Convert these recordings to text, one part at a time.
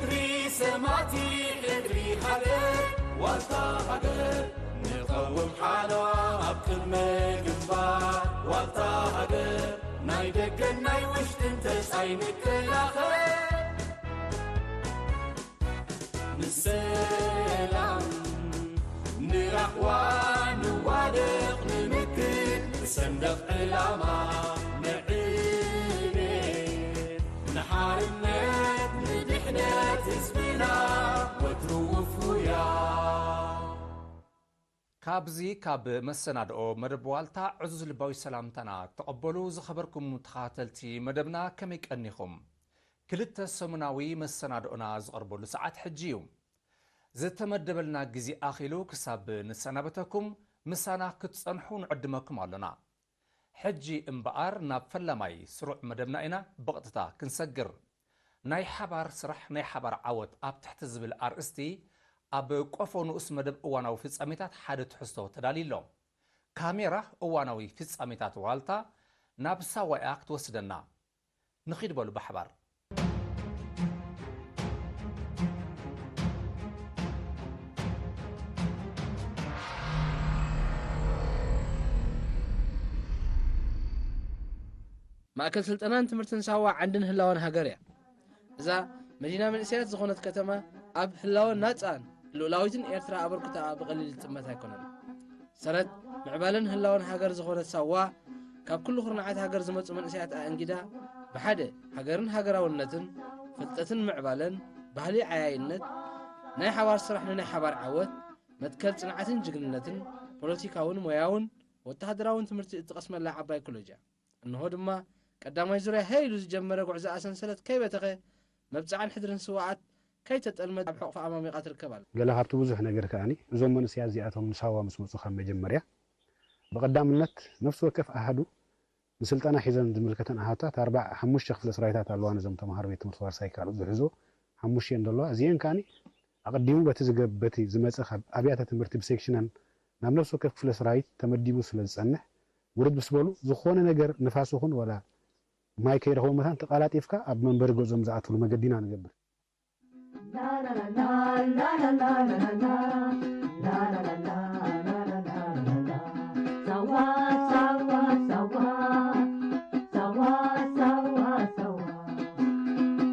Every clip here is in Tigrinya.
إدري سماتي إدري هاجر والتا هاجر نقوم حالو أبقد مجنبار والتا هاجر نايدك ناي وشت انت ساينك الآخر نسلام نرحوان نوادق نمكن نسندق علامة نعينين نحارنت ندحنت اسمنا وتروفويا كابزي كاب مسنادو مدبوالتا عزوز لباوي سلامتنا تقبلو زخبركم متخاتلتي مدبنا كميك أنيخم كلتا سمناوي مسنادونا زغربو لساعات حجيوم زتمدبلنا جزي آخيلو كساب نسنابتكم مسانا كتصنحون عدمكم علنا حجي انبقار ناب فلماي سروع مدبنا إنا بغطتا كنسجر ناي حبار سرح ناي حبار عوت آب تحت زبل RST أب قفو نقص مدب اواناوي في الساميتات حادث حستو تداليلو كاميرا اواناوي في الساميتات والتا ناب سواياك توسدنا نخيد بولو بحبار ماكل سلطنان تمرتن سوا عندن هلاون هاجريا إذا مدينة من إسيات زخونة كتما أب هلاون ناتان لولاويتن إيرترا أبركتا بقليل تمتها يكونن سرد معبالن هلاون هاجر زخونة سوا كاب كل خرنعات هاجر زمت من إسيات أنجدا بحده هاجرن هاجراونتن فتتن معبالن بهلي عياينت ناي حوار سرحنا ناي حوار عوت متكل صنعتن جغننتن بوليتيكاون موياون وتهدراون تمرت تقسم الله عباي كلجا انه دما قداماي زريا هيلو زجمره غعزا اسنسلت كيبتخه مبصعن حدرن سواعت كيتطلمت بحق امامي قاتل كبال قال هابط بزح ነገር كاني زوم من سيازياتهم نساوا مسمصو خم مجمريا بقدامነት نفس وقف احدو بسلطنا حيزن دملكتن احاتا 4 5 خفل سرايتات الوان زم تمهار بيت متوار سايكال زحزو 5 اندلو ازين كاني اقديمو بتزغبتي زمصخ ابياته تمرت بسكشنن نام نفس وقف خفل سرايت تمديبو سلصنح ورد بسبولو زخونه ነገር نفاسو هون ولا ما يكيرهو مثلا تقالات يفكا اب منبر غزم زعتو مغدينا نغبر لا لا لا لا لا لا لا لا لا لا لا لا سوا سوا سوا سوا سوا سوا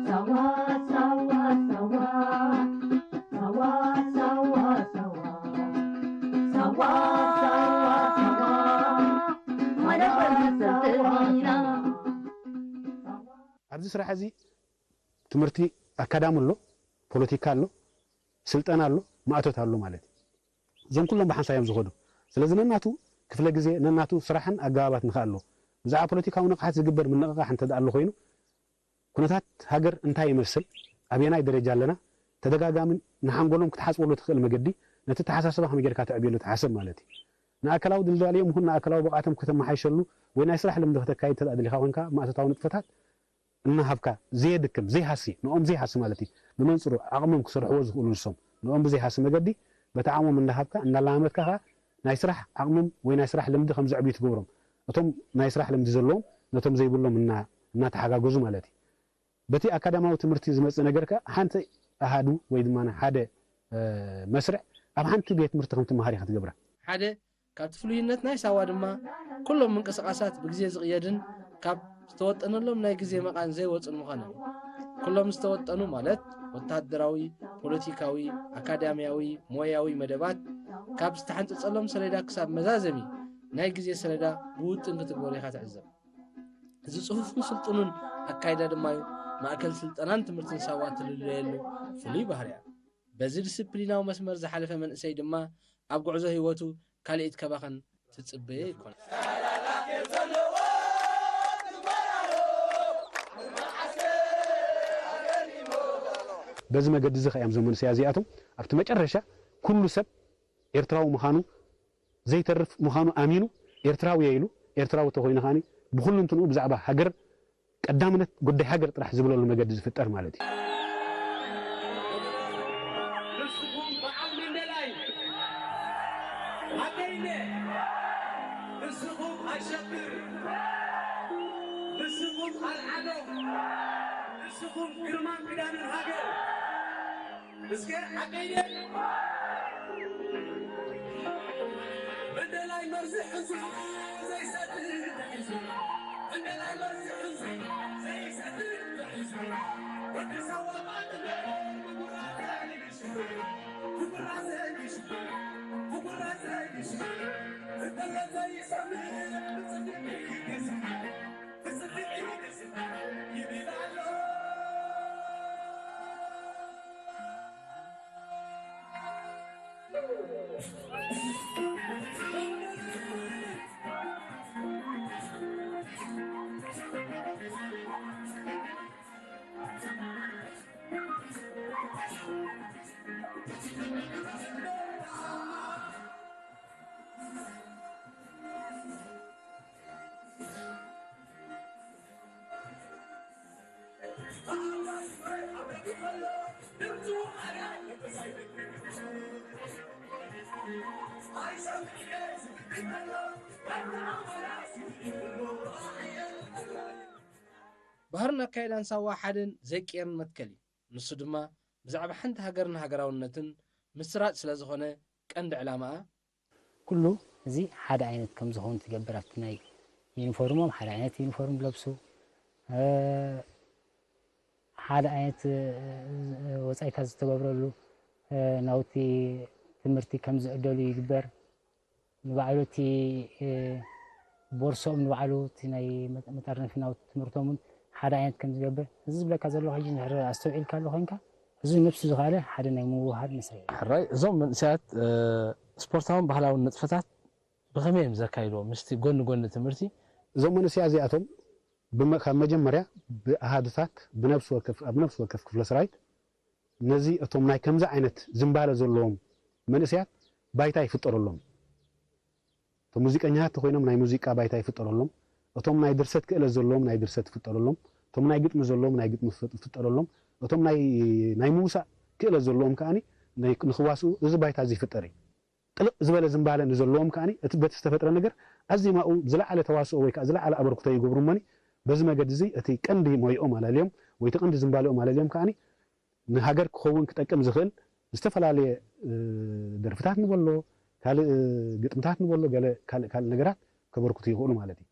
سوا سوا سوا سوا سوا سوا سوا عبد السرح هذه تمرتي أكاديم له بوليتيكا له سلطان له ما أتوت له مالتي زم كلهم بحنسا يوم زخدو سلازم ناتو كفل جزء ناتو صراحة أجابات نخاله زع بوليتيكا ونقحات زجبر من نقح أنت دع له خينه كنتات هاجر انتهي مرسل أبينا يدرج لنا تدقق من نحن نقولهم كتحاسب ولا تخل مجدي نتتحاسب صباح مجرد كاتب أبينا تحاسب مالتي نأكلوا دل اليوم هن أكلوا بقعتهم كتم ما حيشلوا وين يسرح لهم دخلت كاي تدلي خاونك ما تتعاون فتات إن هبكا زي دكم زي حسي نقوم زي حسي مالتي بمنصروا عقمهم كسر حوز يقولون الصم نقوم بزي حسي مجدي بتعامل من هبكا إن الله عملت كها نيسرح عقمهم وين يسرح لهم دخم زعبيت جورم أتوم نيسرح لهم دزلهم نتوم زي بقولهم إنها تحقق جزء مالتي بتي أكاديمية وتمرتي زمس نجرك حنت أهادو ويد مانا حدا مسرع أم حنت بيت مرتهم تمهاري هتجبره حدا كاب تفلوينت ناي سوا دما كلهم منقسقاسات بغزي زقيدن كاب استوطنلهم ناي غزي مقان زي وصن مخانه كلهم استوطنوا مالت وتادراوي بوليتيكاوي اكاديمياوي موياوي مدبات كاب استحنصلهم سليدا كساب مزازمي ناي غزي سليدا بوطن تتغوري خاتعزب زي صحف مسلطنون اكايدا دمايو ماكل سلطنان تمرتن سوا تلليلو فلي بحريا بزي ديسيبليناو مسمر زحلفه من اسي دما اب غعزو هيوتو كاليت كباخن تتصبي يكون بزي ما قد زخ ايام زمن سيازياتهم ابت مጨረሻ كل سب ኤርትራው مخانو زي ترف مخانو امينو ኤርትራው ييلو ኤርትራው ተኮይና خاني بكل انتنو بزعبه هاجر قدامነት ጉዳይ هاجر ጥራሕ ዝብለሉ መገዲ ዝፍጠር ማለት እዩ نسخم العدو نسخم كرمان بلاد الهاجر ባህርና ካይዳን ሳዋ ሓደን ዘቂርን መትከሊ ንሱ ድማ ብዛዕባ ሓንቲ ሃገርን ሃገራውነትን ምስራጥ ስለ ዝኾነ ቀንዲ ዕላማ ኩሉ እዚ ሓደ ዓይነት ከም ዝኾን ትገብር ኣብቲ ናይ ዩኒፎርሞም ሓደ ዓይነት ዩኒፎርም ለብሱ ሓደ ዓይነት ወጻኢታት ዝተገብረሉ ናውቲ ትምህርቲ ከም ዝዕደሉ ይግበር ንባዕሉ እቲ ቦርሶም ንባዕሉ እቲ ናይ መጠርነፊ ናውቲ ትምህርቶምን ሓደ ዓይነት ከም ዝገብር እዚ ዝብለካ ዘሎ ሕጂ ንሕር ኣስተውዒልካ ኣሎ ኮይንካ እዚ ነፍሲ ዝኻለ ሓደ ናይ ምውሃድ መስርሕ ሕራይ እዞም መንእሰያት ስፖርታውን ባህላውን ንጥፈታት ብኸመይ እዮም ዘካይድዎም ምስቲ ጎኒ ጎኒ ትምህርቲ እዞም መንእሰያት እዚኣቶም ካብ መጀመርያ ብኣሃድታት ብነፍሲ ወከፍ ክፍለ ሰራዊት ነዚ እቶም ናይ ከምዚ ዓይነት ዝምባለ ዘለዎም መንእሰያት ባይታ ይፍጠረሎም እቶም ሙዚቀኛታት ኮይኖም ናይ ሙዚቃ ባይታ ይፍጠረሎም እቶም ናይ ድርሰት ክእለት ዘለዎም ናይ ድርሰት ይፍጠረሎም እቶም ናይ ግጥሚ ዘለዎም ናይ ግጥሚ ይፍጠረሎም እቶም ናይ ምውሳእ ክእለት ዘለዎም ከዓኒ ንኽዋስኡ እዚ ባይታ እዚ ይፍጠር እዩ ጥልቕ ዝበለ ዝምባለ ንዘለዎም ከዓኒ እቲ በቲ ዝተፈጥረ ነገር ኣዚማኡ ዝለዓለ ተዋስኦ ወይ ከዓ ዝለዓለ ኣበርክቶ ይገብሩ እሞኒ በዚ መገዲ እዚ እቲ ቀንዲ ሞይኦም ኣላልዮም ወይ እቲ ቀንዲ ዝምባለኦም ኣላልዮም ከዓኒ ንሃገር ክኸውን ክጠቅም ዝኽእል ዝተፈላለየ ደርፍታት ንበሎ ካልእ ግጥምታት ንበሎ ገለ ካልእ ነገራት ከበርክቱ ይኽእሉ ማለት እዩ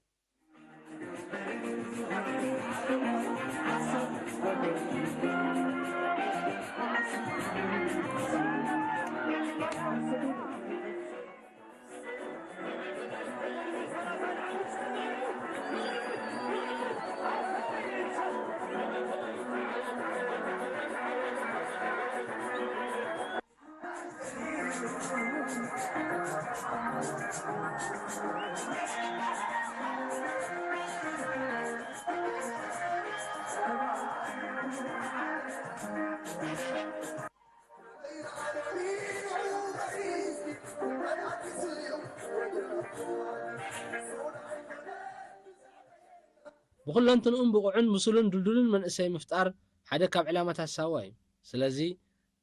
ብኩለንትንኡም ብቑዕን ምስሉን ድልድልን መንእሰይ ምፍጣር ሓደ ካብ ዕላማታት ሳዋ እዩ ስለዚ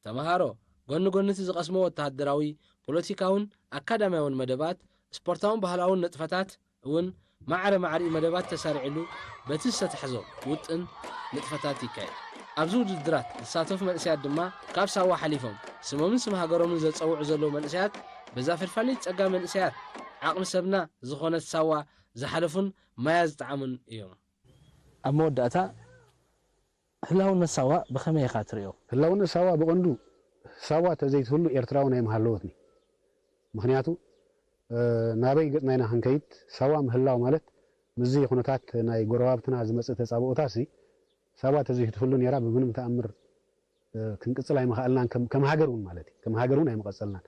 ተምሃሮ ጎኒ ጎንቲ ዝቐስሞ ወተሃደራዊ ፖለቲካውን ኣካዳሚያውን መደባት ስፖርታውን ባህላውን ንጥፈታት እውን ማዕረ ማዕሪ መደባት ተሰሪዕሉ በቲ ዝተተሕዞ ውጥን ንጥፈታት ይካየድ ኣብዚ ውድድራት ዝሳተፉ መንእሰያት ድማ ካብ ሳዋ ሓሊፎም ስሞምን ስም ሃገሮምን ዘፀውዑ ዘለዉ መንእሰያት በዛ ፍልፋሊት ፀጋ መንእሰያት ዓቕሚ ሰብና ዝኾነት ሳዋ ዝሓለፉን ማያ ዝጠዓሙን እዮም ኣብ መወዳእታ ህላውነት ሳዋ ብኸመይ ኢኻ ትሪኦ ህላውነት ሳዋ ብቐንዱ ሳዋ ተዘይትህሉ ኤርትራዊ ናይ ምሃለወትኒ ምክንያቱ ናበይ ገፅና ኢና ክንከይድ ሳዋ ምህላው ማለት ምዚ ኩነታት ናይ ጎረባብትና ዝመፅእ ተፃብኦታሲ ሳዋ ተዘይትህሉ ነራ ብምንም ተኣምር ክንቅፅል ኣይምኽኣልናን ከም ሃገር እውን ማለት እዩ ከም ሃገር እውን ኣይምቐፀልናን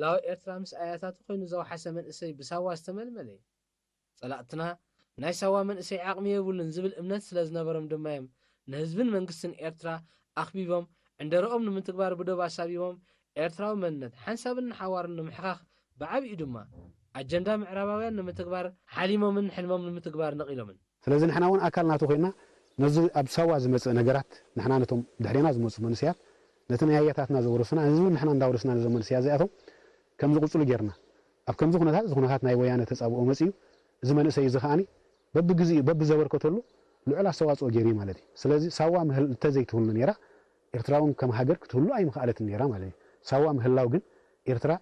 ህላዊ ኤርትራ ምስ ኣያታቱ ኮይኑ ዘውሓሰ መንእሰይ ብሳዋ ዝተመልመለ እዩ ፀላእትና ናይ ሳዋ መንእሰይ ዓቕሚ የብሉን ዝብል እምነት ስለ ዝነበሮም ድማ እዮም ንህዝብን መንግስትን ኤርትራ ኣኽቢቦም ዕንደረኦም ንምትግባር ብደባ ኣሳቢቦም ኤርትራዊ መንነት ሓንሳብን ሓዋርን ንምሕኻኽ ብዓብኡ ድማ أجندة معرباوية نمتكبار حليمو من حلمو من متكبار نقيلومن ስለዚህ ንሕና እውን ኣካል ናቱ ኮይና ነዚ ኣብ ሰዋ ዝመጽእ ነገራት ንሕና ነቶም ድሕሪና ዝመጽኡ መንስያት ነቲ ንያያታትና ዘወረሱና እዚ ንሕና እንዳወረስና ነዞም መንስያት እዚኣቶም ከም ዝቕጽሉ ጌርና ኣብ ከምዚ ኩነታት ናይ ወያነ ተጻብኦ መጽዩ እዚ መንእሰይ እዚ ከዓኒ በብግዚኡ በብዘበርከተሉ ልዑል ኣስተዋጽኦ ገይሩ ማለት እዩ ስለዚ ሳዋ ምህል እንተዘይትህሉ ነይራ ኤርትራውን ከም ሃገር ክትህሉ ኣይምኽኣለትን ነይራ ማለት እዩ ሳዋ ምህላው ግን ኤርትራ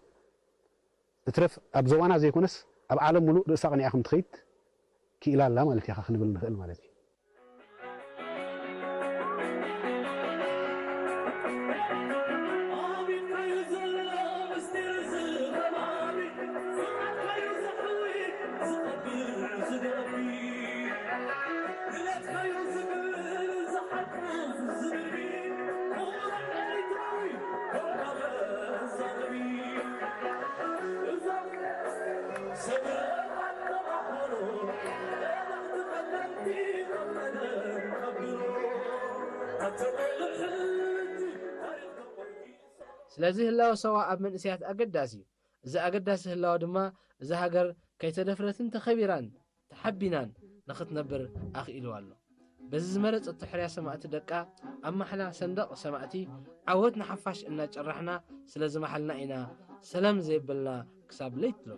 እትረፍ ኣብ ዘዋና ዘይኮነስ ኣብ ዓለም ሙሉእ ርእሳ ቅኒዓ ከም ትኸይድ ክኢላ ኣላ ማለት ኢኻ ክንብል ንኽእል ማለት እዩ ስለዚህ ህላው ሰዋ ኣብ መንእስያት ኣገዳሲ እዚ ኣገዳሲ ህላው ድማ እዚ ሃገር ከይተደፍረትን ተኸቢራን ተሓቢናን ንኽትነብር ኣኽኢሉ ኣሎ በዚ ዝመረፀት ሕርያ ሰማዕቲ ደቃ ኣብ ማሕላ ሰንደቕ ሰማዕቲ ዓወት ንሓፋሽ እናጨራሕና ስለ ዝመሓልና ኢና ሰላም ዘይበልና ክሳብ ለይትሎ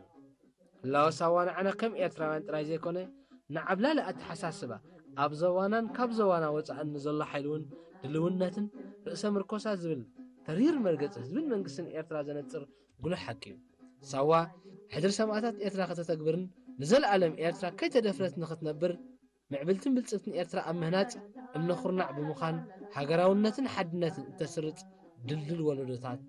ህላው ሰዋ ንዓና ከም ኤርትራውያን ጥራይ ዘይኮነ ንዓብላሊ ኣተሓሳስባ ኣብ ዘዋናን ካብ ዘዋና ወፃእን ዘሎ ሓይሊ እውን ድልውነትን ርእሰ ምርኮሳ ዝብል ተሪር መርገጽ ህዝብን መንግስትን ኤርትራ ዘነጽር ጉልህ ሓቂ እዩ ሳዋ ሕድር ሰማዕታት ኤርትራ ከተተግብርን ንዘለዓለም ኤርትራ ከይተደፍረት ንኽትነብር ምዕብልትን ብልጽትን ኤርትራ ኣብ ምህናጽ እምነ ኹርናዕ ብምዃን ሃገራውነትን ሓድነትን እተስርጽ ድልድል ወለዶታት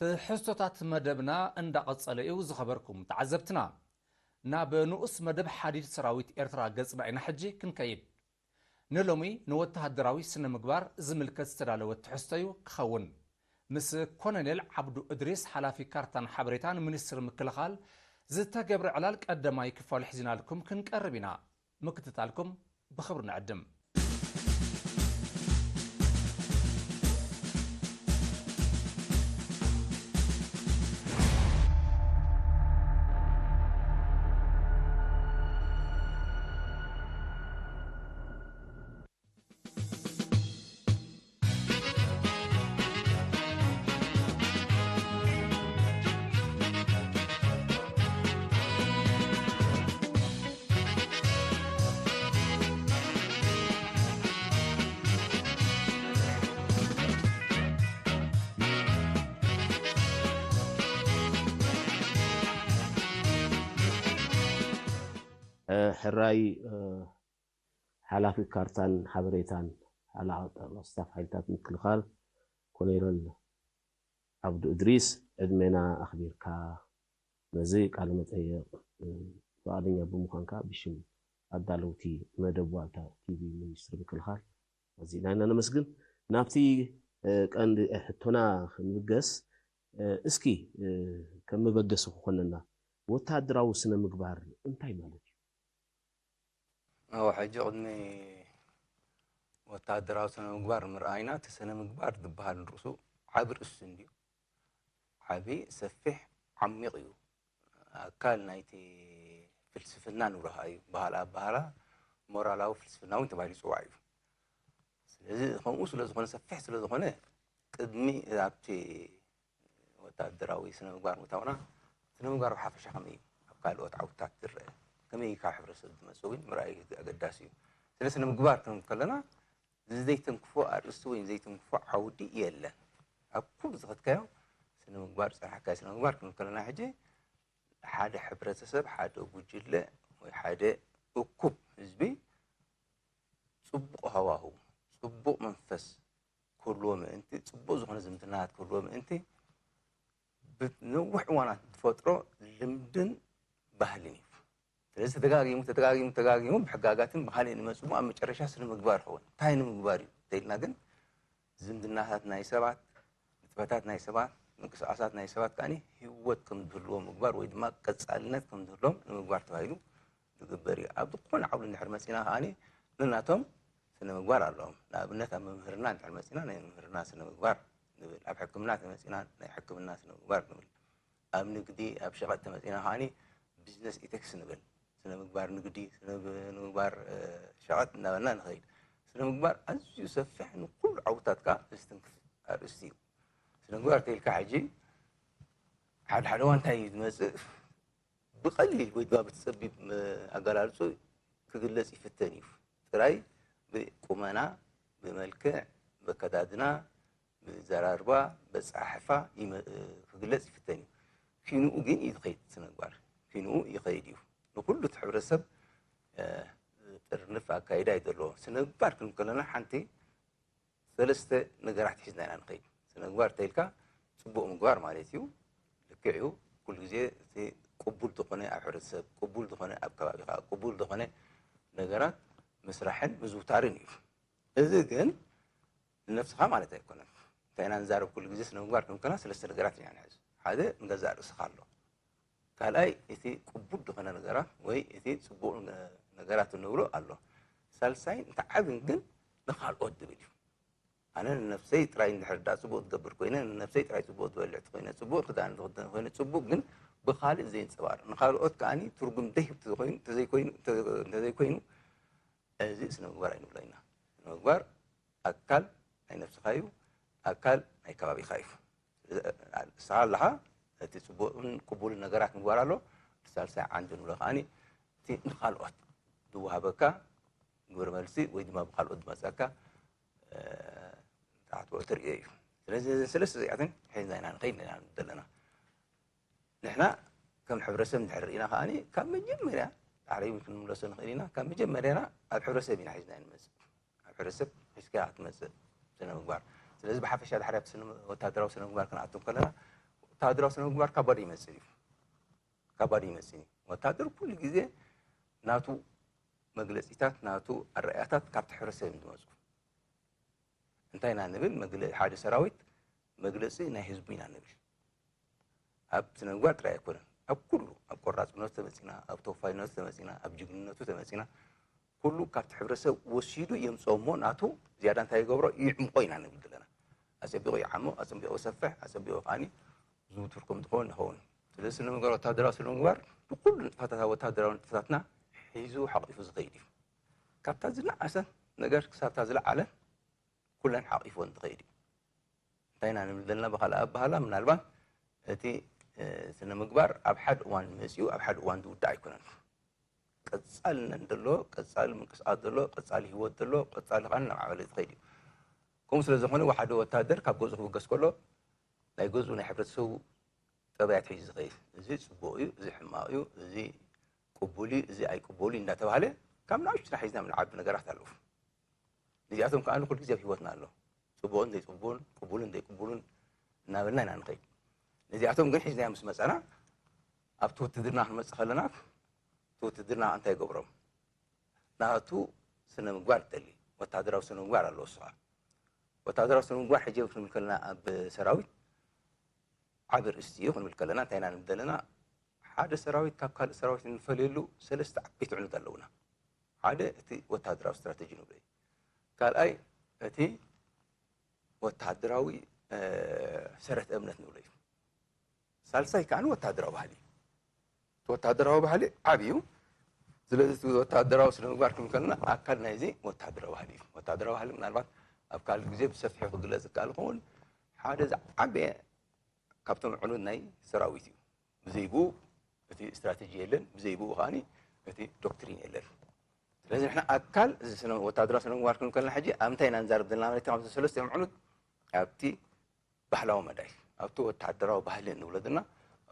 ትሕዝቶታት መደብና እንዳቐጸለ እዩ ዝኸበርኩም ተዓዘብትና ናብ ንኡስ መደብ ሓዲድ ሰራዊት ኤርትራ ገጽና ኢና ሕጂ ክንከይድ ንሎሚ ንወተሃደራዊ ስነ ምግባር ዝምልከት ዝተዳለወ ትሕዝቶ እዩ ክኸውን ምስ ኮሎኔል ዓብዱ እድሪስ ሓላፊ ካርታን ሓበሬታን ሚኒስትር ምክልኻል ዝተገብረ ዕላል ቀዳማይ ክፋል ሒዝናልኩም ክንቀርብ ኢና ምክትታልኩም ብኽብሪ ንዕድም ሕራይ ሓላፊ ካርታን ሓበሬታን ስታፍ ሓይልታት ምክልኻል ኮሎኔል ዓብዱ እድሪስ ዕድሜና ኣኽቢርካ ነዚ ቃለ መጠይቕ ፈቃደኛ ብምዃንካ ብሽም ኣዳለውቲ መደብ ዋልታ ቲቪ ሚኒስትር ምክልኻል ኣዚና ኢና ነመስግን ናብቲ ቀንዲ ሕቶና ክንብገስ እስኪ ከም መበገሲ ክኾነና ወታደራዊ ስነ ምግባር እንታይ ማለት እዩ هو حاجة قدمي وتعدراو سنة مقبار مرأينا تسنة مقبار دبها الرسو عبر السنديو عبي سفح عميقيو أكال نايتي فلسفنا نورهايو بهالا مورالاو فلسفنا وانت باري سواعيو سلازي خموس لازخونه سفح سلازخونه قدمي أبتي وتعدراوي سنة مقبار متاونا سنة مقبار حافشة خمي أكال وتعوتات الرأي كمي كحبر سد مسوين مرأي قداسيو سلسلة مقبار كلنا زيتم كفوا أرسوين زيتم كفوا عودي يلا أكو بزغت كيو سنة مقبار صراحة كاسنة مقبار كلنا حاجة حدا حبر سب حدا وجلة وحدا እኩብ ህዝቢ ጽቡቕ ሃዋህው ጽቡቕ መንፈስ ኩልዎ ምእንቲ ጽቡቕ ዝኾነ ዝምድናታት ኩልዎ ምእንቲ ብነዊሕ እዋናት ተፈጥሮ ልምድን ባህልን እዩ ስለዚ ተደጋጊሙ ብሕጋጋትን ብካልእ ንመፅሙ ኣብ መጨረሻ ስነ ምግባር ይኸውን እንታይ ንምግባር እዩ እንተኢልና ግን ዝምድናታት ናይ ሰባት ንጥፈታት ናይ ሰባት ምንቅስቃሳት ናይ ሰባት ከዓኒ ህይወት ከም ዝህልዎ ምግባር ወይ ድማ ቀጻልነት ከም ዝህልዎም ንምግባር ተባሂሉ ዝግበር እዩ ኣብ ዝኾነ ዓውዲ እንድሕር መፂና ከዓኒ ንናቶም ስነ ምግባር ኣለዎም ንኣብነት ኣብ መምህርና እንድሕር መፂና ናይ መምህርና ስነ ምግባር ንብል ኣብ ሕክምና ተመፂና ናይ ሕክምና ስነ ምግባር ንብል ኣብ ንግዲ ኣብ ሸቐጥ ተመፂና ከዓኒ ቢዝነስ ኢቲክስ ንብል ስነ ምግባር ንግዲ ስነ ምግባር ሸቐጥ እናበልና ንኸይድ ስነ ምግባር ኣዝዩ ሰፊሕ ንኩሉ ዓውታት ከዓ ዝስትንክፍ ኣርእስቲ እዩ ስነ ምግባር ተይልካ ሕጂ ሓደ ሓደ እዋን እንታይ እዩ ዝመፅእ ብቐሊል ወይ ድማ ብትፀቢብ ኣገላልፁ ክግለፅ ይፍተን እዩ ጥራይ ብቁመና ብመልክዕ በከዳድና ብዘራርባ በፀሓሕፋ ክግለፅ ይፍተን እዩ ፊንኡ ግን ይኸይድ ስነ ምግባር ፊንኡ ይኸይድ እዩ ንኩሉ እቲ ሕብረተሰብ ጥርንፍ ኣካይዳ እዩ ዘለዎ ስነ ምግባር ክንብል ከለና ሓንቲ ሰለስተ ነገራት ሒዝና ኢና ንኸይድ ስነ ምግባር እንተኢልካ ፅቡቕ ምግባር ማለት እዩ ልክዕ እዩ ኩሉ ግዜ እቲ ቅቡል ዝኾነ ኣብ ሕብረተሰብ ቅቡል ዝኾነ ኣብ ከባቢኻ ቅቡል ዝኾነ ነገራት ምስራሕን ምዝውታርን እዩ እዚ ግን ንነፍስኻ ማለት ኣይኮነን እንታይ ኢና ንዛረብ ኩሉ ግዜ ስነ ምግባር ክንብል ከለና ሰለስተ ነገራት ኢና ንሕዝ ሓደ ንገዛእ ርእስኻ ኣሎ ካልኣይ እቲ ቅቡል ዝኾነ ነገራት ወይ እቲ ፅቡቕ ነገራት እንብሎ ኣሎ ሳልሳይ እንትዓብን ግን ንኻልኦት ዝብል እዩ ኣነ ንነፍሰይ ጥራይ እንድሕር ዳ ፅቡቕ ዝገብር ኮይነ ንነፍሰይ ጥራይ ፅቡቕ ዝበልዕ ኮይነ ፅቡቕ ክዳን ዝኽደን ኮይነ ፅቡቕ ግን ብኻልእ ዘይንፀባርቕ ንኻልኦት ከዓኒ ትርጉም ዘይህብ እንተዘይኮይኑ እዚ ስነ ምግባር ኣይንብሎ ኢና ስነ ምግባር ኣካል ናይ ነፍስኻ እዩ ኣካል ናይ ከባቢኻ እዩ ንስኻ ኣለኻ እቲ ፅቡቕን ቅቡልን ነገራት ምግባር ኣሎ ሳልሳይ ዓንዲ ንብሎ ከዓኒ እቲ ንኻልኦት ዝወሃበካ ግብረ መልሲ ወይ ድማ ብኻልኦት ዝመፀካ ተዓትብኦ ትርእዮ እዩ ስለዚ ሰለስተ እዚኣተን ሒዝና ኢና ንኸይድ ኢና ዘለና ንሕና ከም ሕብረተሰብ እንድሕር ርኢና ከዓኒ ካብ መጀመርያ ዳዕረዩ ክንምለሶ ንኽእል ኢና ካብ መጀመርያና ኣብ ሕብረተሰብ ኢና ሒዝና ንመፅእ ኣብ ሕብረተሰብ ሒዝካ ክትመፅእ ስነ ምግባር ስለዚ ብሓፈሻ ድሕሪ ኣብ ወታደራዊ ስነ ምግባር ክንኣቱ ከለና ወታደራዊ ስነ ምግባር ካብ ባዶ ይመፅእ እዩ ካብ ባዶ ይመፅእ እዩ ወታደር ኩሉ ግዜ ናቱ መግለፂታት ናቱ ኣረኣያታት ካብቲ ሕብረተሰብ እዮም ዝመፁ እንታይ ኢና ንብል ሓደ ሰራዊት መግለፂ ናይ ህዝቡ ኢና ንብል ኣብ ስነ ምግባር ጥራይ ኣይኮነን ኣብ ኩሉ ኣብ ቆራፅነቱ ተመፂና ኣብ ተወፋይነቱ ተመፂና ኣብ ጅግንነቱ ተመፂና ኩሉ ካብቲ ሕብረተሰብ ወሲዱ የምፅኦ እሞ ናቱ ዝያዳ እንታይ ይገብሮ ይዕምቆ ኢና ንብል ዘለና ኣፀቢቑ ይዓምቕ ኣፀቢቑ ይሰፍሕ ኣፀቢቑ ከዓኒ ዝውቱር ከም ዝኸውን ንኸውን ስለዚ ስነ ምግባር ወታደራዊ ስነ ምግባር ብኩሉ ንጥፈታት ወታደራዊ ንጥፈታትና ሒዙ ሓቂፉ ዝኸይድ እዩ ካብታ ዝነኣሰ ነገር ክሳብታ ዝለዓለ ኩለን ሓቂፎን ዝኸይድ እዩ እንታይ ኢና ንብል ዘለና ብኻልእ ኣባህላ ምናልባት እቲ ስነ ምግባር ኣብ ሓደ እዋን መፅኡ ኣብ ሓደ እዋን ዝውዳእ ኣይኮነን ቀፃልነት ዘሎ ቀፃሊ ምንቅስቃስ ዘሎ ቀፃሊ ሂወት ዘሎ ቀፃሊ ከዓ እናማዕበለ ዝኸይድ እዩ ከምኡ ስለ ዝኾነ ሓደ ወታደር ካብ ገፁ ክብገስ ከሎ ናይ ገፁ ናይ ሕብረተሰቡ ጠባያት ሒዙ ዝኸይድ እዚ ፅቡቕ እዩ እዚ ሕማቕ እዩ እዚ ቅቡል እዩ እዚ ኣይቅቡል እዩ እንዳተባሃለ ካብ ንኣሽቱና ሒዝና ምንዓቢ ነገራት ኣለዉ እዚኣቶም ከዓ ኩሉ ግዜ ኣብ ሂወትና ኣሎ ፅቡቕን ዘይፅቡቕን ቅቡልን ዘይቅቡልን እናበልና ኢና ንኸይድ ነዚኣቶም ግን ሒዝናዮ ምስ መፀና ኣብቲ ውትድርና ክንመፅእ ከለና እቲ ውትድርና እንታይ ይገብሮም ናቱ ስነ ምግባር ይደሊ ወታደራዊ ስነ ምግባር ኣለዎ እሱ ከዓ ወታደራዊ ስነ ምግባር ሕጂ ክንብል ከለና ኣብ ሰራዊት ዓብ ርእስቲ እዩ ክንብል ከለና እንታይ ኢና ንብል ዘለና ሓደ ሰራዊት ካብ ካልእ ሰራዊት እንፈልየሉ ሰለስተ ዓበይቲ ዕኑት ኣለውና ሓደ እቲ ወታደራዊ ስትራቴጂ ንብሎ እዩ ካልኣይ እቲ ወታደራዊ ሰረት እምነት ንብሎ እዩ ሳልሳይ ከዓ ወታደራዊ ባህሊ ወታደራዊ ባህሊ ዓብዩ ስለዚ ወታደራዊ ስነ ምግባር ክንብል ከለና ኣካል ናይዚ ወታደራዊ ባህሊ እዩ ወታደራዊ ባህሊ ምናልባት ኣብ ካልእ ግዜ ብሰፊሑ ክግለፅ ዝከኣል ክኸውን ሓደ ዝዓበየ ካብቶም ዕኑድ ናይ ሰራዊት እዩ ብዘይብኡ እቲ ስትራቴጂ የለን ብዘይብኡ ከዓኒ እቲ ዶክትሪን የለን ስለዚ ንሕና ኣካል እዚ ወታደራዊ ስነ ምግባር ክንብል ከለና ሕጂ ኣብ እንታይ ኢና ንዛረብ ዘለና ማለት ካብቲ ሰለስተ ዕኑድ ኣብቲ ባህላዊ መዳይ ኣብቲ ወታደራዊ ባህሊ እንብሎ ዘለና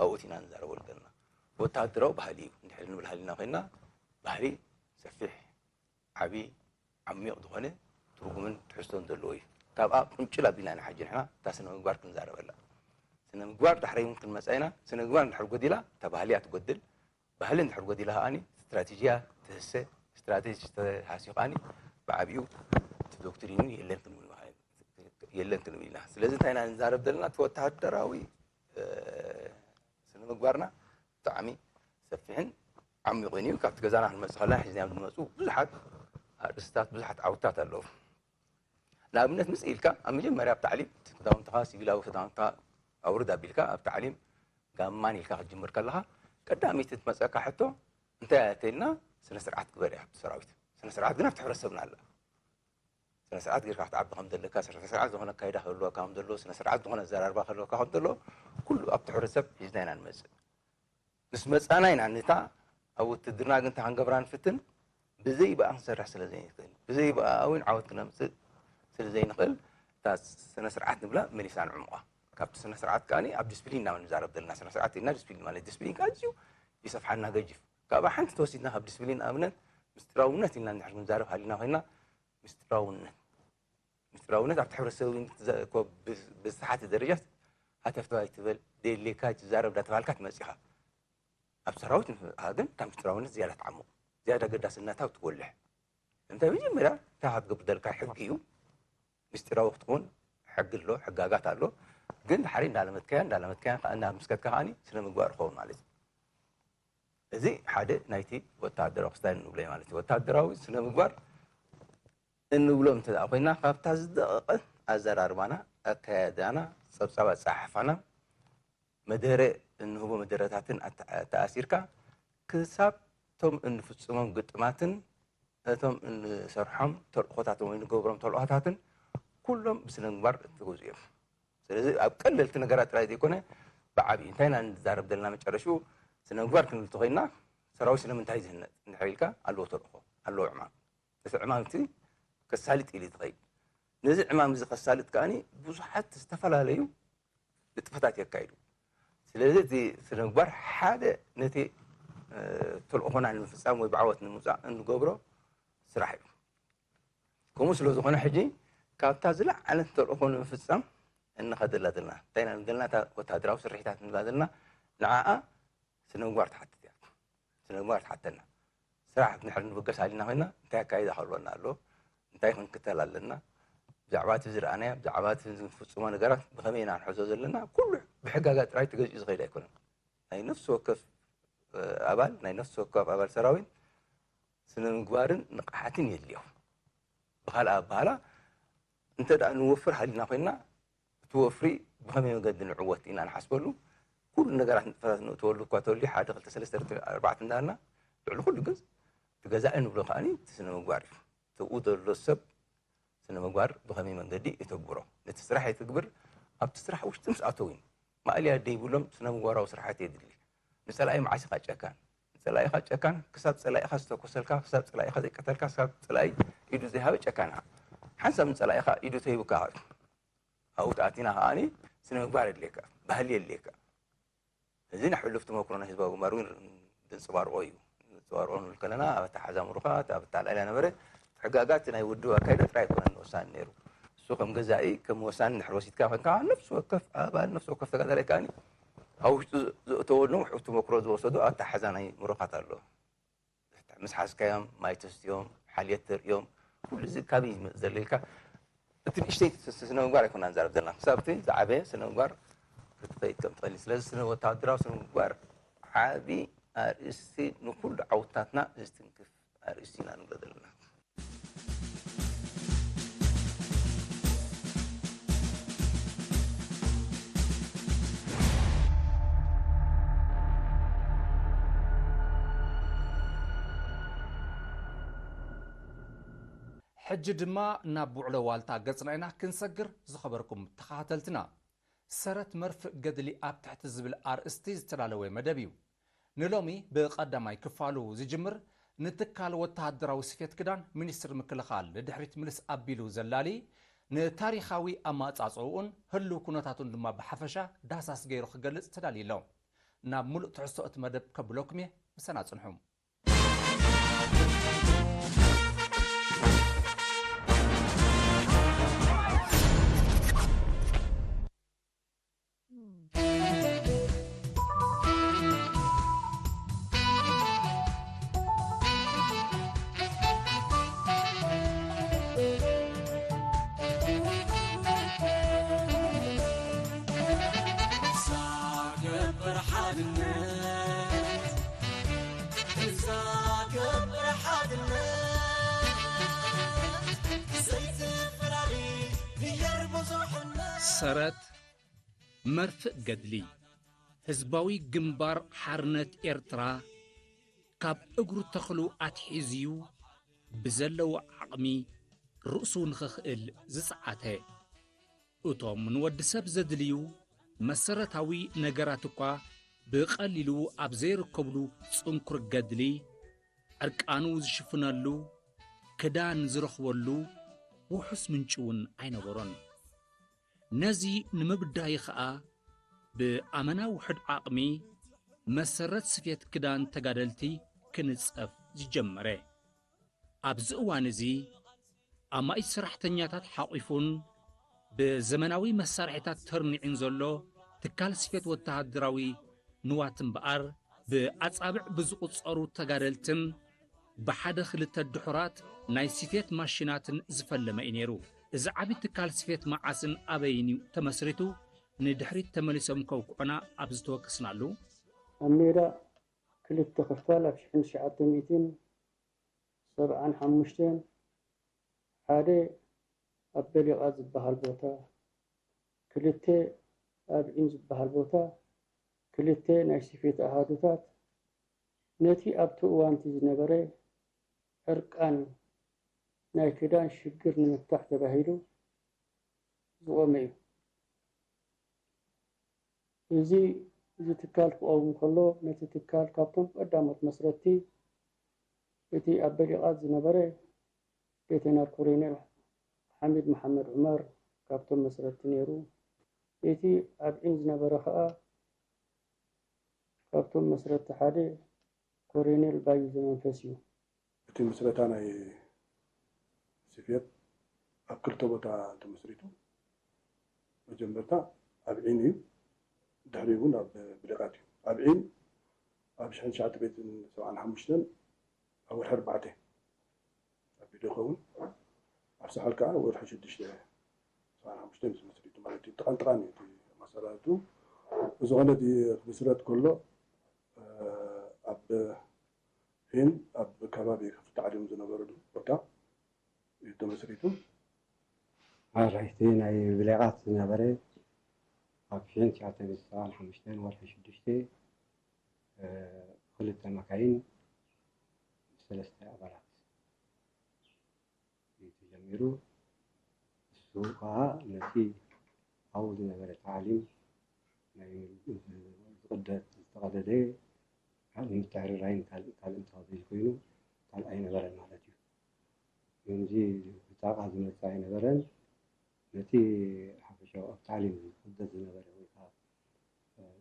ኣብኡ ኢና ንዛረበሉ ዘለና ወታደራዊ ባህሊ እዩ እንድሕር ንብል ሃሊና ኮይና ባህሊ سفح عبي عميق دخانه ترجمن تحسون دلوي كابا قنشلا بينا حاجة إحنا تاسنا مقبار كنزارة ولا سنا مقبار تحري ممكن مسألة سنا مقبار نحرق قديلا تبهلية تقدل بهلين نحرق قديلا أني استراتيجية تهسه استراتيجية حاسيقاني بعبيو دكتورين يلين كنوينا سلازم تاينا نزار بدلنا توتهد دراوي سنا مقبارنا طعمي سفحن عمي غنيو كابت جزانا المسخلة حزنا من المسؤول بزحت أرستات بزحت عوتات اللوف لا بنت مسئلك أمي جم مريب تعليم داون تقاسي بلا وفدان تا أورد أبيلك التعليم قاماني لك جمر كلها قدامي تتمسك حتى أنت أتينا سنة سرعة كبيرة سراويت سنة سرعة قنا فتح رسبنا الله سنة سرعة غير كحت عبد الحمد لله سنة سرعة هنا كيدا خلوا كحمد لله سنة سرعة هنا زار أربعة خلوا كحمد لله كله أفتح رسب يجدين عن المسجد نسمع أنا يعني تا أو تدرنا أنت عن قبران فتن بزي بقى نسرح سلزين بزي بقى أوين عود كنا سلزين نقل تاس سنة سرعة نبلا من يسان عمقه كابت سنة سرعة كاني عبد ديسبلين نعمل نزار بدلنا سنة سرعة الناس ديسبلين مال ديسبلين كاجيو يصف حنا جيف كابا حنت توسيدنا هب ديسبلين أمنا مستراونة إن نحن نزار حالنا هنا مستراونة عم تحاول تسوي بصحة الدرجات هتفتح تبل دي اللي كات زار بدأ تفعلكات مسيحة أبصراوت هذا تم مستراونة زيادة عمق زيادة قداس النتا وتقوله أنت بيجي مرا تاخد قبل ذلك حقيقي مستراوت تكون حق له حقاقات له قلنا حرين على متكان أنها مسكت كهاني سنة مقبار خون مالتي زي حدا نايتي وتعدر أقصدان نقولي مالتي وتعدراوي سنة مقبار إنه بلوم تدعوينا خافتاز دقة أزرار مانا أكادانا سبسبة صحفنا مدرة إنه هو مدرتاتن تأثيرك كسب توم إن فتصمم قدماتن توم إن سرحم تلقطاتهم وين جبرم تلقطاتن كلهم بسنجبر تجوزيهم. سلزي أبكلل تنجارات رايدي كونه بعبي انتهينا نزارب دلنا متشرشوا سنجبر كنا تغينا سراوي سنة من تهيز هن نحيلك الله تلقو الله عمان بس عمامتي كسالت إلي تغيب نزل عمام زي كسالت كاني بوزحت استفلا عليه بتفتات يكايدو سلزي سنجبر حدا نتي تلقونا عن المفسام ويبعوت الموزع إنه جبره سرحي كموس لو زخنا حجي كابتازلا على تلقونا المفسام إن خد الله دلنا تينا دلنا وتهدراو سرحيتات من دلنا نعاء سنجبر تحتنا سرحة نحن نبقى سالينا هنا انتهى كايدا حلونا له انتهى من كتال لنا جعبات زرعنا جعبات فصومان قرات بخمين عن حزوز لنا كله بحقاقات راي تجوز غير يكون أي نفس وقف أبال ناي نفس وقف أبال سراوين سنن قوارن نقحاتين يليهم بهلا انت دا نوفر حالنا قلنا توفري بخمين قد نعوت إن أنا حسبه كل نقرات تولو كواتولي حاجة قلت سلسلة أربعة دارنا تعلو كل جزء تجزاء إنه بلغاني سنن مقبار تقود الرسب سنن مقبار بخمين من قدي يتكبره نتسرح يتكبر أبتسرح وش تمس أتوين ما قال يا دي بقولهم سنن مقبار وسرحات يدلي نسأل أي معاش خاجكان نسأل أي خاجكان كسب سأل أي خاص تكسلك كسب سأل أي خاص يقتلك كسب سأل أي يدو ذهاب جكانها حسب من سأل أي خاص يدو تيبك هاد أو تأتينا هاني سنة مقبار ليك بهلي ليك زين حلفت مكرونة حزب ومارون دنسوار أويو دنسوار أون الكلنا أبتحزم رقات أبتعال إلى نبرة حقاقاتنا يودوا كيدا ترايكون الوسان نيرو سوق مجزائي كم وسان نحروسيت كان نفس وقف أبان نفس وقف تقدر كاني أو تقولون حوت مكروز وصدوا أتحزني مرقات له مسحس كيام مايتس يوم حالية يوم كل زي كابي زليلك تنشتيت سنة مقبار يكون أنزار بدلنا سابتين زعبه سنة مقبار كتبيت كم تقلي سلسلة سنة وتعدرا سنة مقبار عابي أرسي نقول عوتاتنا استنكف أرسينا نقدرنا ሕጂ ድማ ናብ ውዕሎ ዋልታ ገጽና ኢና ክንሰግር ዝኸበርኩም ተኸታተልትና ሰረት መርፍእ ገድሊ ኣብ ትሕቲ ዝብል ኣርእስቲ ዝተዳለወ መደብ እዩ ንሎሚ ብቐዳማይ ክፋሉ ዝጅምር ንትካል ወተሃደራዊ ስፌት ክዳን ሚኒስትሪ ምክልኻል ንድሕሪት ምልስ ኣቢሉ ዘላሊ ንታሪኻዊ ኣማጻጽኡን ህልው ኩነታቱን ድማ ብሓፈሻ ዳሳስ ገይሩ ክገልጽ ተዳልዩ ኣሎ ናብ ሙሉእ ትሕዝቶ እቲ መደብ ከብለኩም እየ ምሰና ጽንሑ መሰረት መርፍእ ገድሊ ህዝባዊ ግንባር ሓርነት ኤርትራ ካብ እግሩ ተኽሉ ኣትሒዝዩ ብዘለዎ ዓቕሚ ርእሱ ንኽኽእል ዝፀዓተ እቶም ንወዲ ሰብ ዘድልዩ መሰረታዊ ነገራት እኳ ብቐሊሉ ኣብ ዘይርከብሉ ጽንኩር ገድሊ ዕርቃኑ ዝሽፍነሉ ክዳን ዝረኽበሉ ውሑስ ምንጭ እውን ኣይነበሮን ነዚ ንምብዳይ ኸዓ ብኣመና ውሕድ ዓቕሚ መሰረት ስፌት ክዳን ተጋደልቲ ክንጸፍ ዝጀመረ ኣብዚ እዋን እዚ ኣማኢት ሰራሕተኛታት ሓቒፉን ብዘመናዊ መሳርሒታት ተርኒዕን ዘሎ ትካል ስፌት ወተሃደራዊ ንዋት እምበኣር ብኣጻብዕ ብዝቝጸሩ ተጋደልትን ብሓደ ክልተ ድሑራት ናይ ስፌት ማሽናትን ዝፈለመ እዩ ነይሩ እዚ ዓብይ ትካል ስፌት መዓስን ኣበይን ተመስሪቱ ንድሕሪት ተመሊሶም ከውቅዑና ኣብ ዝተወከስናሉ ኣብ ሜዳ ክልተ ክፋል ኣብ 1975 ሓደ ኣብ በሊቓ ዝበሃል ቦታ ክልተ ኣብ ዒን ዝበሃል ቦታ ክልተ ናይ ስፌት ኣሃዱታት ነቲ ኣብቲ እዋንቲ ዝነበረ ዕርቃን ናይ ክዳን ሽግር ንምፍታሕ ተባሂሉ ዝቆመ እዩ እዚ ትካል ክቆም ከሎ ነቲ ትካል ካብቶም ቀዳሞት መስረቲ እቲ ኣብ በሊቓት ዝነበረ ሌተናል ኮሎኔል ሓሚድ መሐመድ ዑመር ካብቶም መስረቲ ነይሩ እቲ ኣብ ዒን ዝነበረ ከዓ ካብቶም መስረቲ ሓደ ኮሎኔል ባዩ ዘመንፈስ እዩ እቲ ምስረታ ናይ ስፌት ኣብ ክልተ ቦታ ተመስሪቱ መጀመርታ ኣብ ዒን እዩ ድሕሪ እውን ኣብ በሊቓት እዩ ኣብ ዒን ኣብ 1975 ኣብ ወርሒ 4 ኣብ ቢዶ ይኸውን ኣብ ሳሕል ከዓ ወርሒ 6 75 መስሪቱ ማለት እዩ ተቐንጥቓን እዩ መሰረቱ ዝኾነት ምስረት ከሎ ኣብ ዒን ኣብ ከባቢ ክፍቲ ዓለም ዝነበረሉ ቦታ እዩ ተመስሪቱ ኣራይቲ ናይ በሊቓት ዝነበረ ኣብ 1975 ወርሒ 6 ክልተ መካይን ሰለስተ ኣባላት ተጀሚሩ እሱ ከዓ ነቲ ኣብኡ ዝነበረ ታዕሊም ናይ ዝተቐደደ ምትዕርራይን ካልእ እንተቐቢል ኮይኑ ካልእ ኣይነበረን ማለት እዩ እንጂ ብጣቓ ዝመፅእ ኣይነበረን ነቲ ሓፈሻዊ ኣብ ታዕሊም ዝቅደድ ዝነበረ ወይ ከዓ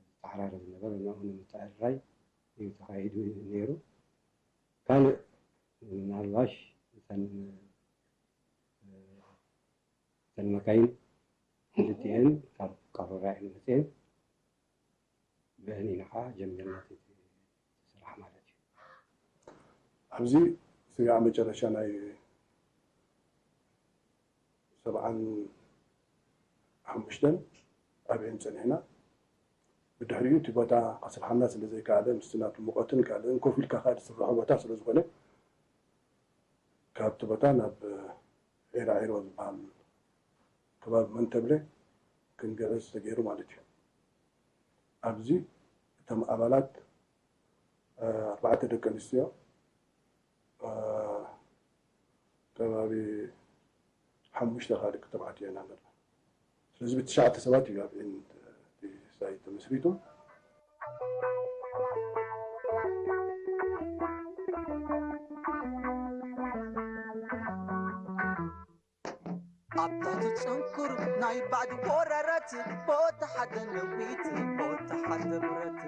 ዝተሓራረ ዝነበረ ናብኡ ንምትዕርራይ እዩ ተኻይዱ ነይሩ ካልእ ምናልባሽ እተን መካይን ክልቲአን ካብ ቃሮራ እየን መፅአን ብአን ኢና ከዓ ጀሚርና ስራሕ ማለት እዩ ኣብዚ ስጋዕ መጨረሻ ናይ 75 ኣብ ዒን ፀኒሕና ብድሕሪኡ እቲ ቦታ ከስርሐና ስለ ዘይከኣለ ምስናቱ ሙቐትን ካልእን ኮፍ ኢልካ ከዓ ዝስርሖ ቦታ ስለ ዝኾነ ካብቲ ቦታ ናብ ዒራ ዒሮ ዝበሃል ከባቢ መንተብለ ክንገዕዝ ተገይሩ ማለት እዩ ኣብዚ እቶም ኣባላት 4 ደቂ ኣንስትዮ ከባቢ 5 ካልእ ተባዕትዮ ኢና ነርና ስለዚ ብ9 ሰባት እዩ ኣብ ዒን ሳይት ተመስሪቱ أبطال تنكر ناي بعد وررت بوت حد نويت بوت حد برت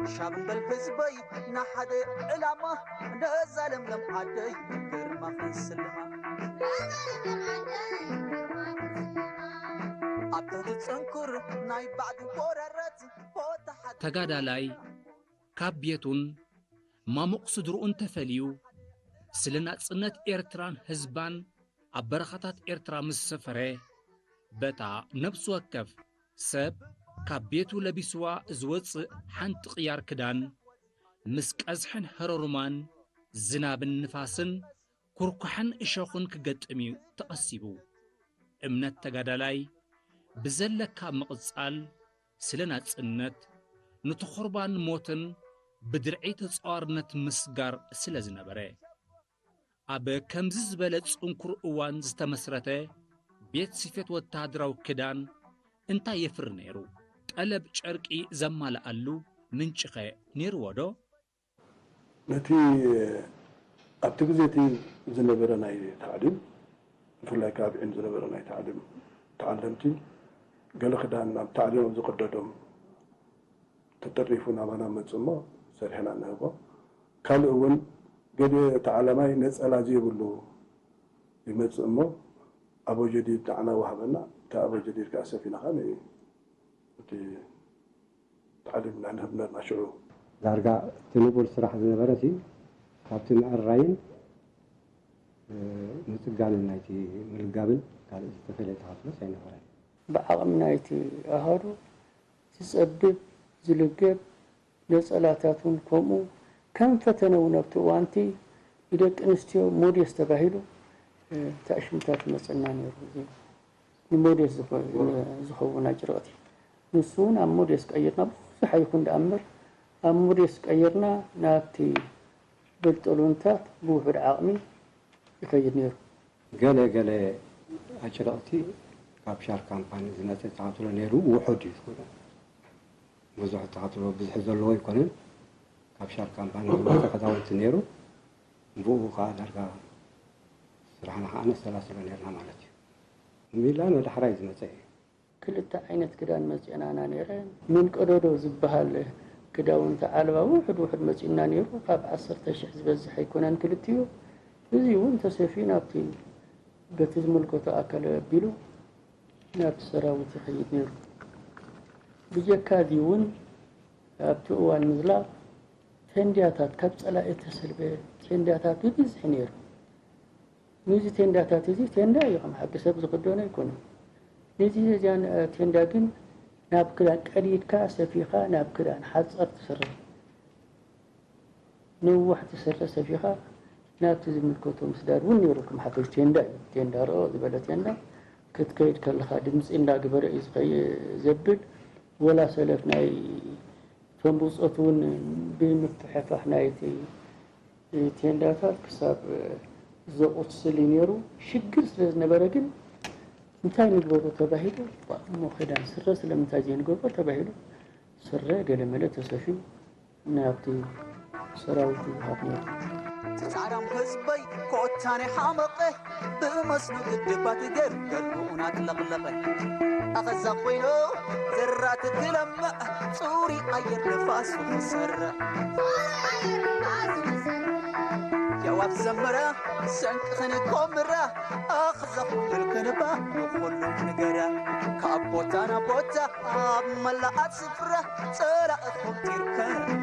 شاب بالحزبي نحد علامة نزلم لم عدي كرمة في السلمة أبطال تنكر ناي بعد وررت بوت حد ተጋዳላይ ካብ ቤቱን ማሙቕ ስድሩኡን ተፈልዩ ስለ ናጽነት ኤርትራን ህዝባን ኣብ በረኻታት ኤርትራ ምስ ሰፈረ በታ ነብሱ ወከፍ ሰብ ካብ ቤቱ ለቢስዋ ዝወፅእ ሓንቲ ቅያር ክዳን ምስ ቀዝሕን ሕረሩማን ዝናብን ንፋስን ኩርኩሕን እሾኹን ክገጥም እዩ ተቐሲቡ እምነት ተጋዳላይ ብዘለካ ምቕጻል ስለ ናጽነት ንትኹርባን ሞትን ብድርዒ ተጻዋርነት ምስጋር ስለ ዝነበረ ኣብ ከምዚ ዝበለ ጽንኩር እዋን ዝተመስረተ ቤት ስፌት ወተሃደራዊ ክዳን እንታይ የፍር ነይሩ? ጠለብ ጨርቂ ዘማልኣሉ ምንጭኸ ነይርዎ ዶ? ነቲ ኣብቲ ግዜ እቲ ዝነበረ ናይ ተዕሊም ብፍላይ ካብ ዕን ዝነበረ ናይ ተዕሊም ተዓለምቲ ገለ ክዳን ኣብ ተዕሊም ኣብ ዝቅደዶም ተጠሪፉ ናባና መፅእ እሞ ሰሪሕና ንህቦ ካልእ እውን ገለ ተዓላማይ ነፀላ ዘይብሉ ይመፅእ እሞ ኣቦ ጀዲድ ንዓና ዋሃበና እታ ኣቦ ጀዲድ ከዓ ሰፊና ኸ እቲ ተዕሊም ንህብ ነርና ሽዑ ዳርጋ እቲ ንቡር ስራሕ ዝነበረ እቲ ካብቲ ምዕራይን ምፅጋንን ናይቲ ምልጋብን ካልእ ዝተፈለየ ተኻትሎስ ኣይነበረን ብዓቕሚ ናይቲ ኣሃዱ ዝፀብብ ዝልገብ ነፀላታትን ከምኡ ከም ፈተነ እውን ኣብቲ እዋንቲ ብደቂ ኣንስትዮ ሞዴስ ተባሂሉ ተኣሽምታት መፀና ነይሩ ንሞዴስ ዝኸውን ኣጭርቕቲ ንሱ እውን ኣብ ሞዴስ ቀይርና ብዙሕ ኣይኩን ደኣምር ኣብ ሞዴስ ቀይርና ናብቲ በልጠሉንታት ብውሑድ ዓቕሚ ይኸይድ ነይሩ ገለ ኣጭርቕቲ ካብ ሻር ካምፓኒ ዝመፅእ ተኻትሎ ነይሩ ውሑድ እዩ ዝኮነ ብዙሕ ተኻትሎ ብዙሕ ዘለዎ ይኮነን ካብ ሻር ካምፓኒ ዝመፅእ ክዳውንቲ ነይሩ ብኡ ከዓ ዳርጋ ስራሕና ከዓ ነሰላስሎ ነርና ማለት እዩ ሚላን ወደ ሓራይ ዝመፀ እዩ ክልተ ዓይነት ክዳን መፅአናና ነይረን ምን ቀዶዶ ዝበሃል ክዳውንቲ ዓለባ ውሕድ መፂና ነይሩ ካብ 10,000 ዝበዝሕ ኣይኮነን ክልትዮ እዚ እውን ተሰፊዩ ናብቲ በቲ ዝምልከቶ ኣካል ኣቢሉ ናብቲ ሰራዊት ይኸይድ ነይሩ ብጀካዚ እውን ኣብቲ እዋን ምዝላቕ ቴንዳታት ካብ ጸላኢ ተሰልበ ቴንዳታት ብብዝሒ ነይሩ ነዚ ቴንዳታት እዚ ቴንዳ ይኹም ሓቂ ሰብ ዝኽደኖ ኣይኮነን ነዚ እዚያን ቴንዳ ግን ናብ ክዳን ቀዲድካ ሰፊኻ ናብ ክዳን ሓፀር ትስርሕ ንዋሕ ትስርሕ ሰፊኻ ናብቲ ዝምልከቶ ምስዳድ እውን ነይሩ ከም ሓፈሽ ቴንዳ እዩ ቴንዳ ርኦ ዝበለ ቴንዳ ክትከይድ ከለኻ ድምፂ እንዳግበረ እዩ ዘብል ወላ ሰለፍ ናይ ተንቡፆት እውን ብምፍሕፋሕ ናይቲ ቴንዳታት ክሳብ ዘቁስል ነይሩ ሽግር ስለ ዝነበረ ግን እንታይ ንግበሮ ተባሂሉ እሞ ክዳን ስረ ስለምንታይ ዘይንገብሮ ተባሂሉ ስረ ገለመለ ተሰፊዩ ናብቲ ሰራዊት ይሃብ ነይሩ ጻዕዳም ህዝበይ ኮታኔ ሓመቐ ብመስሉ ግድባት ገርገርኡና ትለቕለቐ ኣኸዛ ኮይኑ ዘራት ትለምዕ ፅሩይ ኣየር ንፋስ ክሰርዕ ያዋብ ዘመረ ሰንቅኽን ኮምራ ኣኽዘኽብል ክንባ ንኹሉ ንገራ ካብ ቦታ ናብ ቦታ ኣብ መላኣት ስፍራ ፀላእኹም ቲርከ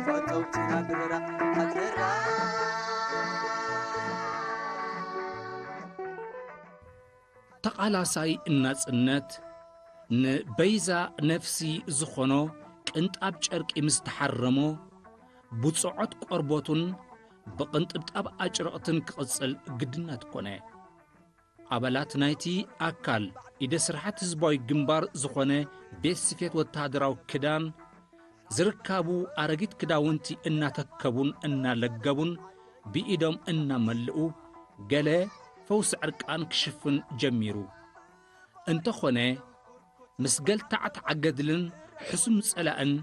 ፈተውቲና ግረራ ኣግረራ ተቓላሳይ እናጽነት ንበይዛ ነፍሲ ዝኾኖ ቅንጣብ ጨርቂ ምስ ተሓረሞ ብፅዖት ቆርቦቱን ብቕንጥብጣብ ኣጭርቕትን ክቕጽል ግድነት ኮነ ኣባላት ናይቲ ኣካል ኢደ ስራሓት ህዝባዊ ግንባር ዝኾነ ቤት ስፌት ወተሃደራዊ ክዳን ዝርካቡ ኣረጊት ክዳውንቲ እናተከቡን እናለገቡን ብኢዶም እናመልኡ ገለ ፈውስ ዕርቃን ክሽፍን ጀሚሩ እንተኾነ ምስ ገልታዕት ዓገድልን ሕሱም ጸላእን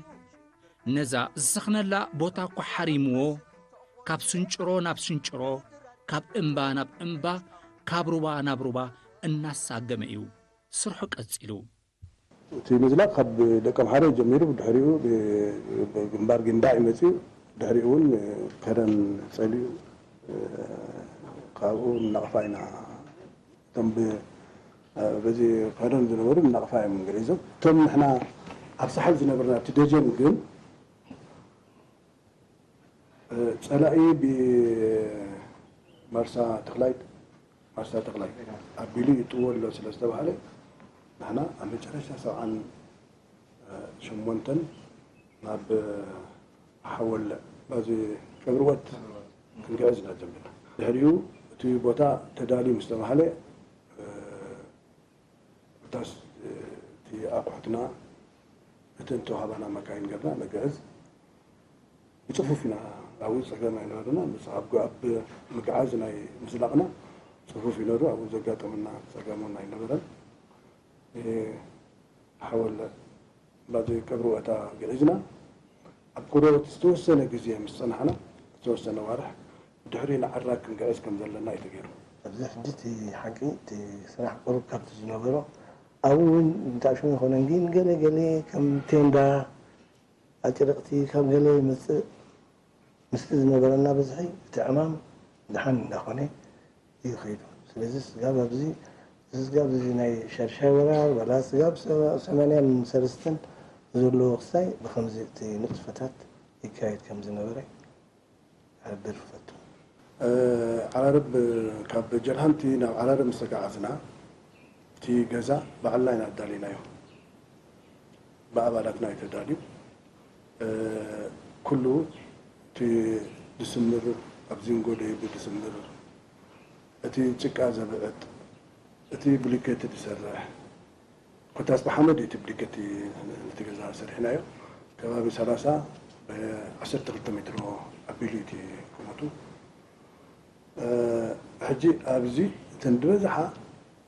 ነዛ ዝሰኽነላ ቦታ እኳ ሓሪምዎ ካብ ስንጭሮ ናብ ስንጭሮ ካብ እምባ ናብ እምባ ካብ ሩባ ናብ ሩባ እናሳገመ እዩ ስርሑ ቀጺሉ እቲ ምዝላቕ ካብ ደቀ ምሓረ ጀሚሩ ብድሕሪኡ ግንባር ግንዳዕ ይመፅኡ ድሕሪኡ እውን ከረን ጸሊኡ ካብኡ እናቕፋ ኢና እቶም በዚ ከረን ዝነበሩ እናቕፋ እዮም እንግሊዞም እቶም ንሕና ኣብ ሳሓብ ዝነበርና እቲ ደጀን ግን ጸላኢ ብመርሳ ተኽላይ ኣቢሉ ይጥወሎ ስለ ዝተባሃለ ንሕና ኣብ መጨረሻ 78 ናብ ሓወለ ባዚ ቀብርወት ክንግዕዝ ኢና ጀሚርና ድሕሪኡ እቲ ቦታ ተዳልዩ ምስ ተባሃለ እቲ أقحتنا أنتو هبنا مكان قبنا نجهز يصفوفنا أو سجلنا ينادنا مصعب قاب مقعزنا مسلقنا صفوف ينادوا أو زجات منا سجامنا ينادنا حاول بعد كبروا أتا جهزنا أبقروا تستوسنا جزية مصنعنا تستوسنا وارح دحرينا عراك نجهز كم زلنا يتغيروا أبزح جتي حقي تي صراحة قرب كابت زنبرو أول نتعشون خوننجين قلي كم تيندا أجرقتي كم قلي مستز نبرنا بزحي تعمام دحن دخوني يخيدو سلزس قاب أبزي سلزس قاب زي ناي شرشاورا ولا سقاب سمانيا من سرستن زولو وقصاي بخمزي تي نطفتات يكايد كم زنبري عبر فتو على رب كاب جرهنتي ناو على رب مستقعزنا تي جزا بعلاينا دالينا يوم بأبالاتنا يتدالي كله تي دسمر أبزين قولي بدسمر تي تشكا زبعت تي بليكت تسرح كنت أصبح محمد تي بليكتي نتجزا سرحنا يوم كبابي سلاسة 10 متر أبيليتي كمتو حجي أبزي تندرزها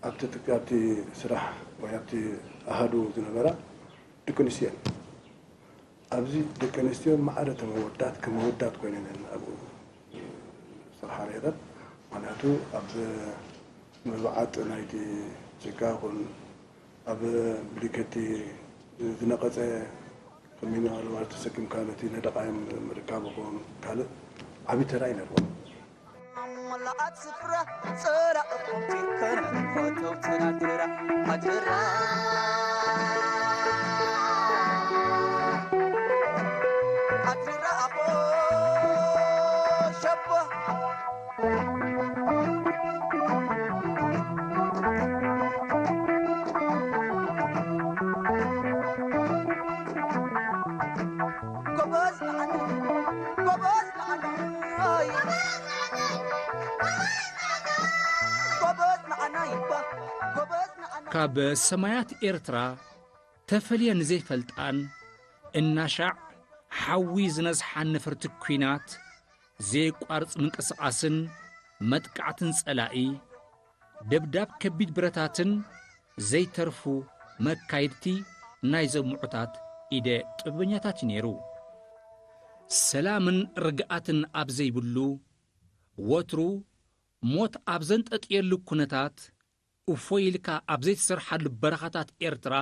أبتي سرح ويابتي أهدو زنبرا دكنسيان أبزي دكنسيان معرة كمودات كونين أبو صراحة هذا معناته أب مبعات نايتي شكاهون أب بليكتي زنقصة كمينا الوارد سكيم كانتي ندقايم مركابهم كانت عبي تراين الوان ملأت سفرة صرا قمتي كان فوتو تنادرا أدرا أدرا أبو شبه قبض معنا ካብ ሰማያት ኤርትራ ተፈልየ ንዘይፈልጣን እናሻዕ ሓዊ ዝነዝሓን ነፈርቲ ኩናት ዘይቋርጽ ምንቅስቓስን መጥቃዕትን ጸላኢ ደብዳብ ከቢድ ብረታትን ዘይተርፉ መካይድቲ ናይ ዘምዑታት ኢደ ጥበኛታት ነይሩ። ሰላምን ርግኣትን ኣብ ዘይብሉ ወትሩ ሞት ኣብ ዘንጠጥየሉ ኩነታት እፎይልካ ኣብ ዘይተሰርሓሉ በረኻታት ኤርትራ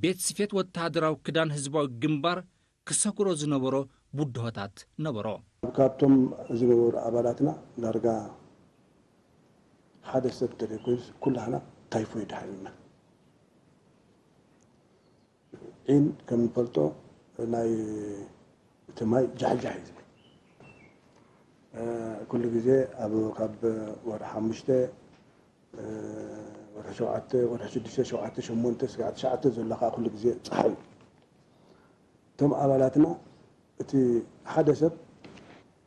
ቤት ስፌት ወታደራዊ ክዳን ህዝባዊ ግንባር ክሰግሮ ዝነበሮ ቡድሆታት ነበሮ። ካብቶም ዝነበሩ ኣባላትና ዳርጋ ሓደ ሰብ ተደኮይስ ኩላህና ታይፎይድ ሓይልና ኢን ከም ንፈልጦ ናይ እቲ ማይ ጃሕጃሕ እዩ ዝብል ኩሉ ግዜ ኣብ ካብ ወርሒ 5 ወርሒ 7 ወርሒ 6 7 8 9 ዘለካ ኩሉ ግዜ ፀሓይ እዩ እቶም ኣባላትና እቲ ሓደ ሰብ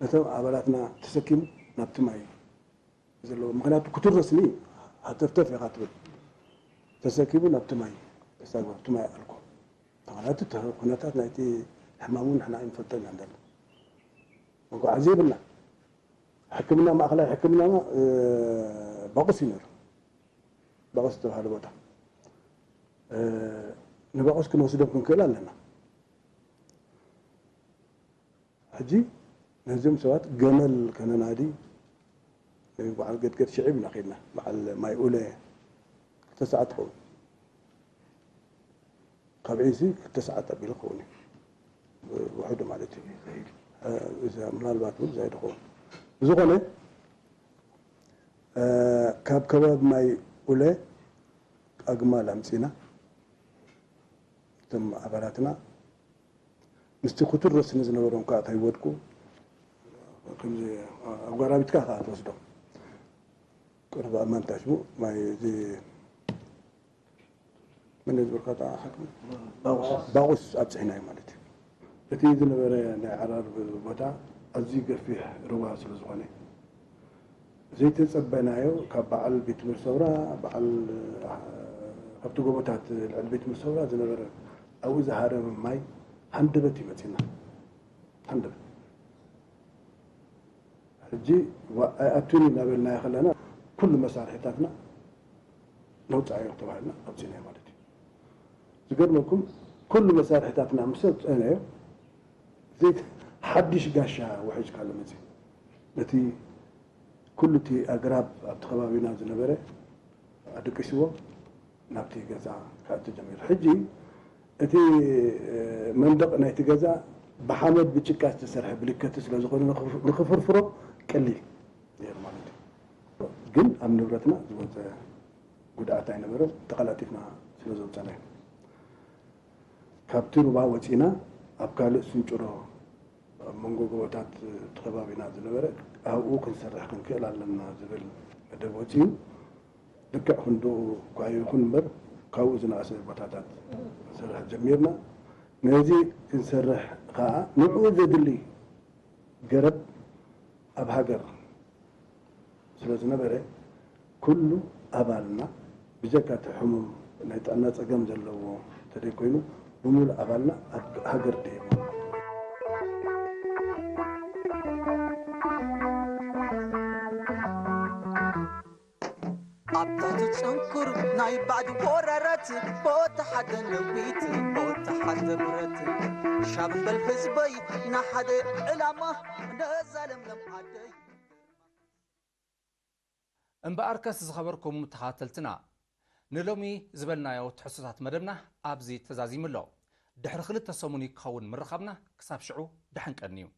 ነቶም ኣባላትና ተሰኪሙ ናብቲ ማይ ዘለዎ ምክንያቱ ክትረስኒ ሃተፍተፍ ኢኻ ትብል ተሰኪሙ ናብቲ ማይ ተሳግባ እቲ ማይ ኣልኮ ምክንያቱ ኩነታት ናይቲ ሕማሙ ንሕና ኣይንፈልጦን ኢና ንደሎ መጓዓዝያ የብልና ሕክምና ማእኸላይ ሕክምና ባቑስ እዩ ነይሩ ባቑስ ዝተባሃለ ቦታ ንባቑስ ክንወስዶም ክንክእል ኣለና ሕጂ ነዚኦም ሰባት ገመል ከነናዲ በዓል ገድገድ ሽዒብ ኢና ኸድና በዓል ማይ ኡለ 2 ሰዓት ትኸውን ካብ ዒሲ 2 ሰዓት ኣቢሉ ክኸውን እዩ ውሕዱ ማለት እዩ ምናልባት እውን zaid ክኸውን ዝኾነ ካብ ከባቢ ማይ ኡለ ኣግማል ኣምፂና እቶም ኣባላትና ምስቲ ክትረስ ንዝነበሮም ከዓ ከይወድቁ ከምዚ ኣብ ጎራቢትካ ከዓ ትወስዶም ቅርብ ኣማንታ ሽሙ ማይ እዚ من البركات حكم باغوس أبصحنا ማለት እዩ እቲ ዝነበረ ናይ ዓራር ቦታ ኣዝዩ ገፊሕ ሩባ ስለ ዝኾነ ዘይተፀበናዮ ካብ በዓል ቤት ምርሰብራ በዓል ኣብቲ ጎቦታት ልዕል ቤት መሰውራ ዝነበረ ኣብኡ ዝሃረመ ማይ ሃንደበት ይመፂና ሃንደበት ሕጂ ኣቱኒ እናበልና ከለና ኩሉ መሳርሒታትና ነውፃዮ ተባሂልና ኣውፂናዮ ማለት እዩ ዝገርመኩም ኩሉ መሳርሒታትና ምስ ኣውፅአናዮ ዘይት ሓድሽ ጋሻ ውሕጅ ካለ መፂ ነቲ ኩሉ እቲ ኣግራብ ኣብቲ ከባቢና ዝነበረ ኣደቂስዎ ናብቲ ገዛ ካእቲ ጀሚሩ ሕጂ እቲ መንደቕ ናይቲ ገዛ ብሓመድ ብጭቃ ዝተሰርሐ ብልከት ስለ ዝኾነ ንኽፍርፍሮ ቀሊል ነይሩ ማለት እዩ ግን ኣብ ንብረትና ዝወፀ ጉድኣት ኣይነበረን ተቐላጢፍና ስለ ዘውፀና እዩ ካብቲ ሩባ ወፂና ኣብ ካልእ ስንጭሮ ኣብ መንጎ ጎቦታት እቲ ከባቢና ዝነበረ ኣብኡ ክንሰርሕ ክንክእል ኣለና ዝብል መደብ ወፂኡ ልክዕ ክንድኡ ኳ ይኹን እምበር ካብኡ ዝነኣሰ ቦታታት ክንሰርሕ ጀሚርና ነዚ ክንሰርሕ ከዓ ንዕኡ ዘድሊ ገረብ ኣብ ሃገር ስለ ዝነበረ ኩሉ ኣባልና ብጀካ እቲ ሕሙም ናይ ጥዕና ፀገም ዘለዎ ተደይ ኮይኑ ብምሉእ ኣባልና ኣብ ሃገር ደይቡ أبطأت تنكر ناي بعد وررت بوت حد نويت بوت حد برت شاب بالحزبي نحد علامة نزلم لم عدي እምበኣርከስ ዝኸበርኩም ተኻተልትና ንሎሚ ዝበልናዮ ትሕሶታት መደብና ኣብዚ ተዛዚሙ ኣሎ ድሕሪ 2 ሰሙን ክኸውን ምረኻብና ክሳብ ሽዑ ድሓን ቀኒ እዩ